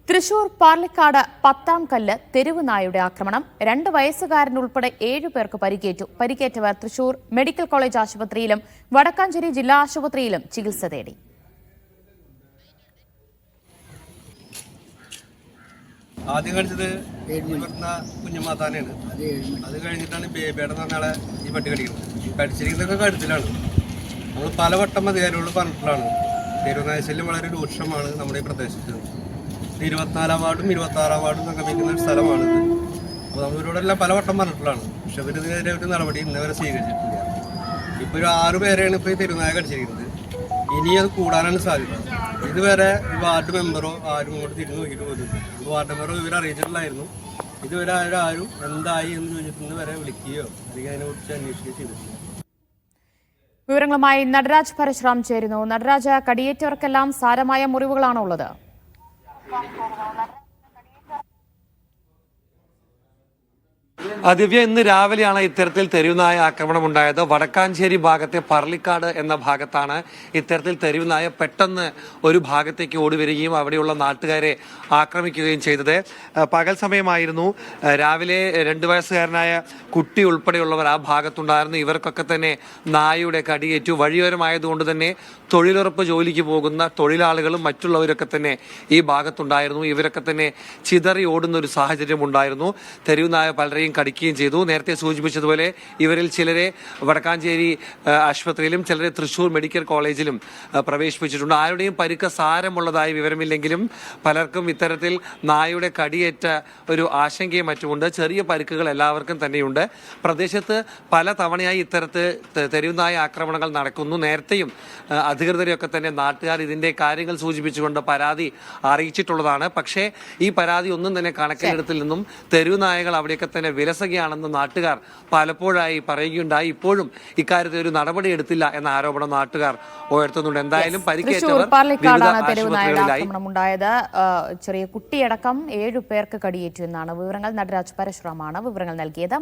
തൃശൂർ പാർലിക്കാട് പത്താം കല്ല് തെരുവ് നായയുടെ ആക്രമണം 2 വയസ്സുകാരനുൾപ്പെടെ 7 പേർക്ക് പരിക്കേറ്റു. പരിക്കേറ്റവർ തൃശൂർ മെഡിക്കൽ കോളേജ് ആശുപത്രിയിലും വടക്കാഞ്ചേരി ജില്ലാ ആശുപത്രിയിലും ചികിത്സ തേടി. ആദ്യം കഴിച്ചത് കുഞ്ഞുമാതാനാണ്. അത് കഴിഞ്ഞിട്ടാണ് ബേബിയുടെ നാളെ ഈ പട്ടി കടിക്കുന്നത്. കടിച്ചിരിക്കുന്നതൊക്കെ കഴുത്തിലാണ്. നമ്മൾ പലവട്ടം അധികാരികളോട് പറഞ്ഞിട്ടുള്ളതാണ്. തെരുവുനായ ശല്യം വളരെ രൂക്ഷമാണ് നമ്മുടെ ഈ പ്രദേശത്ത്. 24-ാം വാർഡും 26-ാം വാർഡും സംഗമിക്കുന്ന ഒരു സ്ഥലമാണിത്. അപ്പോൾ നമ്മളിവരോടെല്ലാം പലവട്ടം പറഞ്ഞിട്ടുള്ളതാണ്. പക്ഷെ അവരിതിനെതിരെ ഒരു നടപടി ഇന്നവരെ സ്വീകരിച്ചിട്ടില്ല. ഇപ്പോൾ ഒരു 6 പേരെയാണ് ഇപ്പോൾ ഈ തെരുവുനായ കടിച്ചിരിക്കുന്നത്. ഇനി അത് കൂടാനാണ് സാധ്യത. ഇതുവരെ വാർഡ് മെമ്പറോ ആരും ഇങ്ങോട്ട് തിരിഞ്ഞു നോക്കിയിട്ട് പോലും വാർഡ് മെമ്പറോ ഇവരെ അറിയിച്ചിട്ടില്ലായിരുന്നു. ഇതുവരെ ആരും എന്തായി എന്ന് ചോദിച്ചിട്ട് വരെ വിളിക്കുകയോ അല്ലെങ്കിൽ അതിനെക്കുറിച്ച് അന്വേഷിക്കുകയോ ചെയ്തിട്ടില്ല. വിവരങ്ങളുമായി നടരാജ് പരശുറാം ചേരുന്നു. നടരാജ്, കടിയേറ്റവർക്കെല്ലാം സാരമായ മുറിവുകളാണോ ഉള്ളത്? ദിവ്യ, ഇന്ന് രാവിലെയാണ് ഇത്തരത്തിൽ തെരുവുനായ ആക്രമണം ഉണ്ടായത്. വടക്കാഞ്ചേരി ഭാഗത്തെ പർലിക്കാട് എന്ന ഭാഗത്താണ് ഇത്തരത്തിൽ തെരുവുനായ പെട്ടെന്ന് ഒരു ഭാഗത്തേക്ക് ഓടി വരികയും അവിടെയുള്ള നാട്ടുകാരെ ആക്രമിക്കുകയും ചെയ്തത്. പകൽ സമയമായിരുന്നു. രാവിലെ 2 വയസ്സുകാരനായ കുട്ടി ഉൾപ്പെടെയുള്ളവർ ആ ഭാഗത്തുണ്ടായിരുന്നു. ഇവർക്കൊക്കെ തന്നെ നായയുടെ കടിയേറ്റു. വഴിയോരമായതുകൊണ്ട് തന്നെ തൊഴിലുറപ്പ് ജോലിക്ക് പോകുന്ന തൊഴിലാളികളും മറ്റുള്ളവരൊക്കെ തന്നെ ഈ ഭാഗത്തുണ്ടായിരുന്നു. ഇവരൊക്കെ തന്നെ ചിതറി ഓടുന്ന ഒരു സാഹചര്യം ഉണ്ടായിരുന്നു. തെരുവുനായ പലരെയും കടിക്കുകയും ചെയ്തു. നേരത്തെ സൂചിപ്പിച്ചതുപോലെ ഇവരിൽ ചിലരെ വടക്കാഞ്ചേരി ആശുപത്രിയിലും ചിലരെ തൃശൂർ മെഡിക്കൽ കോളേജിലും പ്രവേശിപ്പിച്ചിട്ടുണ്ട്. ആരുടെയും പരിക്ക് സാരമുള്ളതായി വിവരമില്ലെങ്കിലും പലർക്കും ഇത്തരത്തിൽ നായയുടെ കടിയേറ്റ ഒരു ആശങ്കയും മറ്റുമുണ്ട്. ചെറിയ പരിക്കുകൾ എല്ലാവർക്കും തന്നെയുണ്ട്. പ്രദേശത്ത് പല തവണയായി ഇത്തരത്തിൽ തെരുവുനായ ആക്രമണങ്ങൾ നടക്കുന്നു. നേരത്തെയും അധികൃതരെയൊക്കെ തന്നെ നാട്ടുകാർ ഇതിന്റെ കാര്യങ്ങൾ സൂചിപ്പിച്ചുകൊണ്ട് പരാതി അറിയിച്ചിട്ടുള്ളതാണ്. പക്ഷേ ഈ പരാതി ഒന്നും തന്നെ കണക്കിലെടുത്തിൽ നിന്നും തെരുവുനായകൾ അവിടെയൊക്കെ തന്നെ വിലസുകയാണെന്ന് നാട്ടുകാർ പലപ്പോഴായി പറയുകയുണ്ടായി. ഇപ്പോഴും ഇക്കാര്യത്തിൽ ഒരു നടപടി എടുത്തില്ല എന്ന ആരോപണം നാട്ടുകാർ ഉയർത്തുന്നുണ്ട്. എന്തായാലും പരിക്കേറ്റവർ ഉണ്ടായത് ചെറിയ കുട്ടിയടക്കം 7 പേർക്ക് കടിയേറ്റു എന്നാണ് വിവരങ്ങൾ. നടരാജ് പരശുറാമാണ് വിവരങ്ങൾ നൽകിയത്.